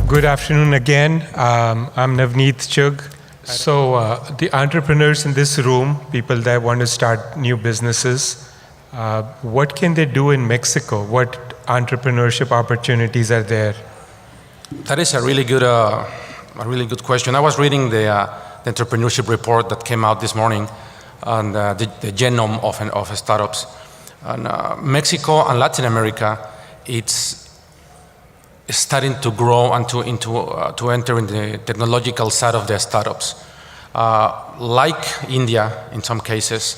Good afternoon again. I'm Navneet Chugh. So the entrepreneurs in this room, people that want to start new businesses, what can they do in Mexico? What entrepreneurship opportunities are there? That is a really good question. I was reading the entrepreneurship report that came out this morning on the genome of startups. And Mexico and Latin America, it's starting to grow and to enter in the technological side of the startups. Like India, in some cases,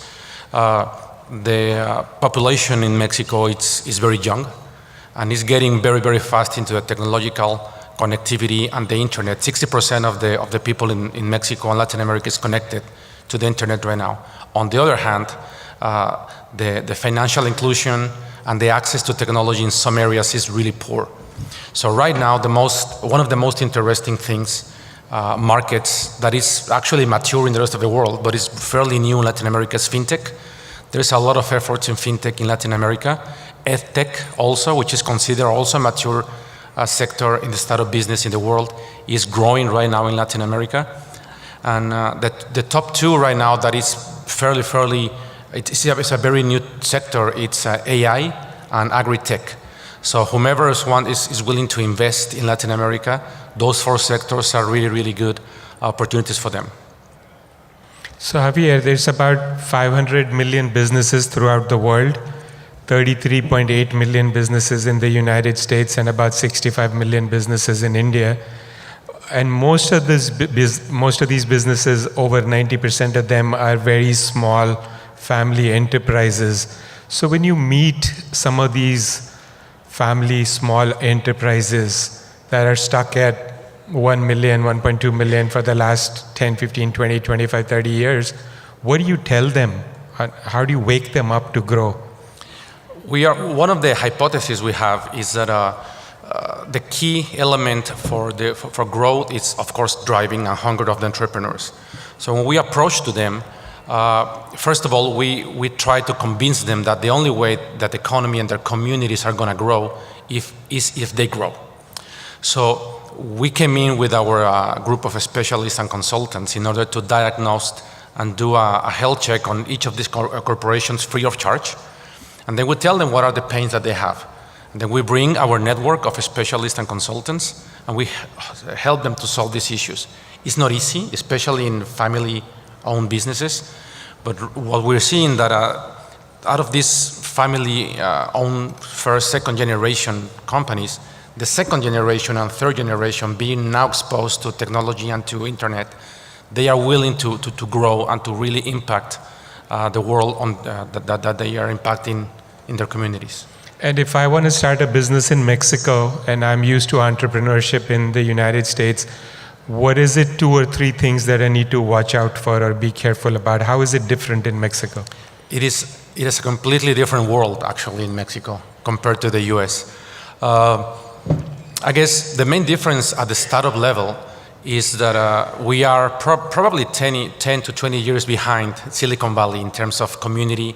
the population in Mexico is very young, and is getting very, very fast into the technological connectivity and the internet. 60% of the people in Mexico and Latin America is connected to the internet right now. On the other hand, the financial inclusion and the access to technology in some areas is really poor. So right now, one of the most interesting things, markets that is actually mature in the rest of the world, but is fairly new in Latin America, is fintech. There's a lot of efforts in fintech in Latin America. EdTech also, which is considered also a mature sector in the startup business in the world, is growing right now in Latin America. And the top two right now that is it's a very new sector. It's AI and agri-tech. So whomever is willing to invest in Latin America, those four sectors are really, really good opportunities for them. So Javier, there's about 500 million businesses throughout the world, 33.8 million businesses in the United States, and about 65 million businesses in India. And most of these businesses, over 90% of them, are very small family enterprises. So when you meet some of these family small enterprises that are stuck at 1 million, 1.2 million for the last 10, 15, 20, 25, 30 years, what do you tell them? How do you wake them up to grow? One of the hypotheses we have is that the key element for growth is, of course, driving and hunger of the entrepreneurs. So when we approach to them, first of all, we try to convince them that the only way that the economy and their communities are going to grow is if they grow. So we came in with our group of specialists and consultants in order to diagnose and do a health check on each of these corporations free of charge. And then we tell them what are the pains that they have. And then we bring our network of specialists and consultants, and we help them to solve these issues. It's not easy, especially in family-owned businesses, but what we're seeing that out of these family-owned first, second generation companies, the second generation and third generation being now exposed to technology and to internet, they are willing to grow and to really impact the world that they are impacting in their communities. And if I want to start a business in Mexico and I'm used to entrepreneurship in the United States, what is it, 2 or 3 things that I need to watch out for or be careful about? How is it different in Mexico? It is a completely different world, actually, in Mexico compared to the US. I guess the main difference at the startup level is that we are probably 10 to 20 years behind Silicon Valley in terms of community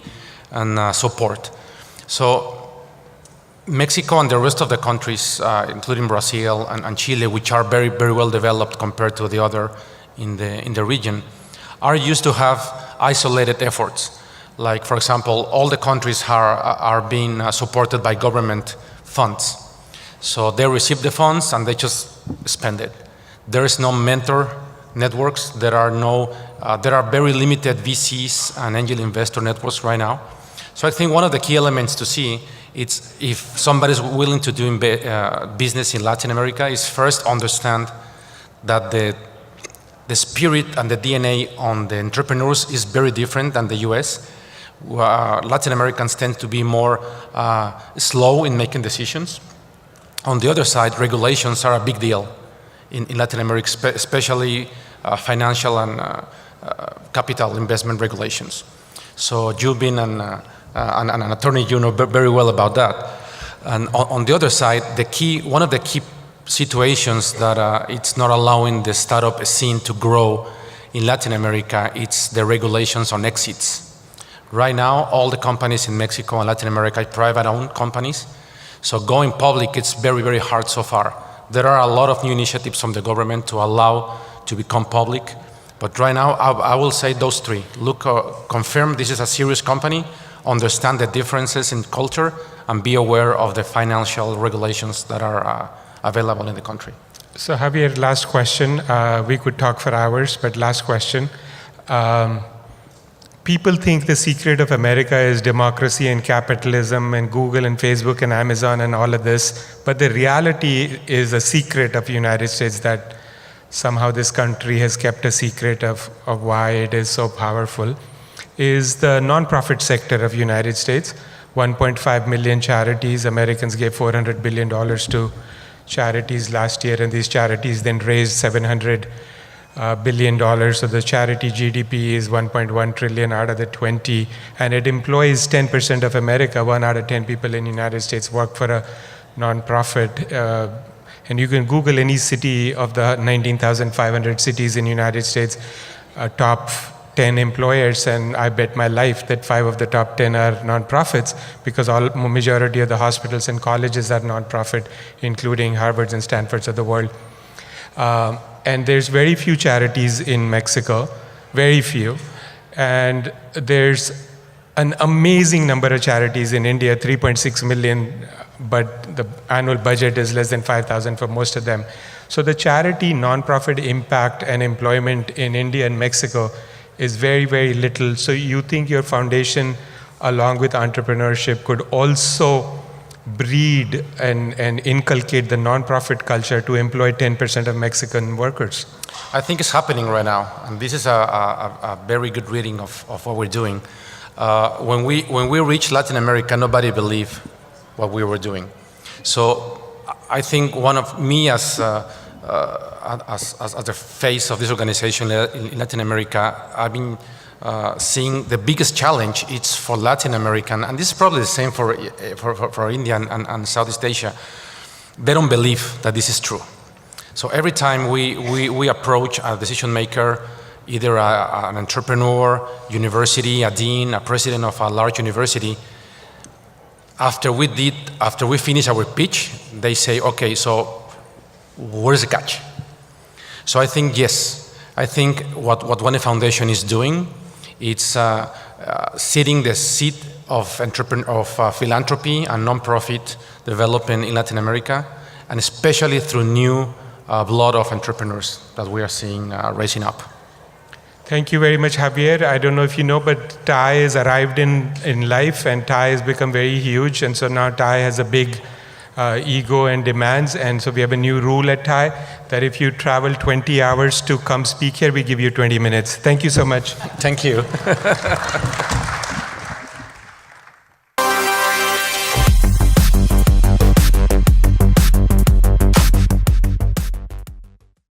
and support. So Mexico and the rest of the countries, including Brazil and Chile, which are very, very well developed compared to the other in the region, are used to have isolated efforts. Like, for example, all the countries are being supported by government funds. So they receive the funds and they just spend it. There is no mentor networks. There are very limited VCs and angel investor networks right now. So I think one of the key elements to see it's if somebody is willing to do business in Latin America is first understand that the spirit and the DNA on the entrepreneurs is very different than the US. Latin Americans tend to be more slow in making decisions. On the other side, regulations are a big deal in Latin America, especially financial and capital investment regulations. So you've been an attorney, you know very well about that. And on the other side, one of the key situations that it's not allowing the startup scene to grow in Latin America, it's the regulations on exits. Right now, all the companies in Mexico and Latin America are private-owned companies. So going public, it's very, very hard so far. There are a lot of new initiatives from the government to allow to become public. But right now, I will say those three. Look, confirm this is a serious company, understand the differences in culture, and be aware of the financial regulations that are available in the country. So Javier, last question. We could talk for hours, but last question. People think the secret of America is democracy and capitalism and Google and Facebook and Amazon and all of this, but the reality is a secret of the United States that somehow this country has kept a secret of why it is so powerful, is the nonprofit sector of the United States. 1.5 million charities. Americans gave $400 billion to charities last year, and these charities then raised $700 billion. So the charity GDP is 1.1 trillion out of the 20, and it employs 10% of America. 1 out of 10 people in the United States work for a nonprofit. And you can Google any city of the 19,500 cities in the United States, top 10 employers, and I bet my life that 5 of the top 10 are nonprofits, because majority of the hospitals and colleges are nonprofit, including Harvards and Stanfords of the world. And there's very few charities in Mexico, very few. And there's an amazing number of charities in India, 3.6 million, but the annual budget is less than 5,000 for most of them. So the charity, nonprofit impact and employment in India and Mexico is very, very little. So you think your foundation, along with entrepreneurship, could also breed and inculcate the nonprofit culture to employ 10% of Mexican workers? I think it's happening right now, and this is a very good reading of what we're doing. When we reached Latin America, nobody believed what we were doing. So I think one of me as the face of this organization in Latin America, I've been seeing the biggest challenge. It's for Latin American, and this is probably the same for India and Southeast Asia. They don't believe that this is true. So every time we approach a decision maker, either an entrepreneur, university, a dean, a president of a large university, after we finish our pitch, they say, okay, so where's the catch? So I think, yes, I think what Wadhwani Foundation is doing, it's setting the seed of philanthropy and nonprofit development in Latin America, and especially through new blood of entrepreneurs that we are seeing raising up. Thank you very much, Javier. I don't know if you know, but TiE has arrived in life, and TiE has become very huge, and so now TiE has a big ego and demands, and so we have a new rule at TiE that if you travel 20 hours to come speak here, we give you 20 minutes. Thank you so much. Thank you.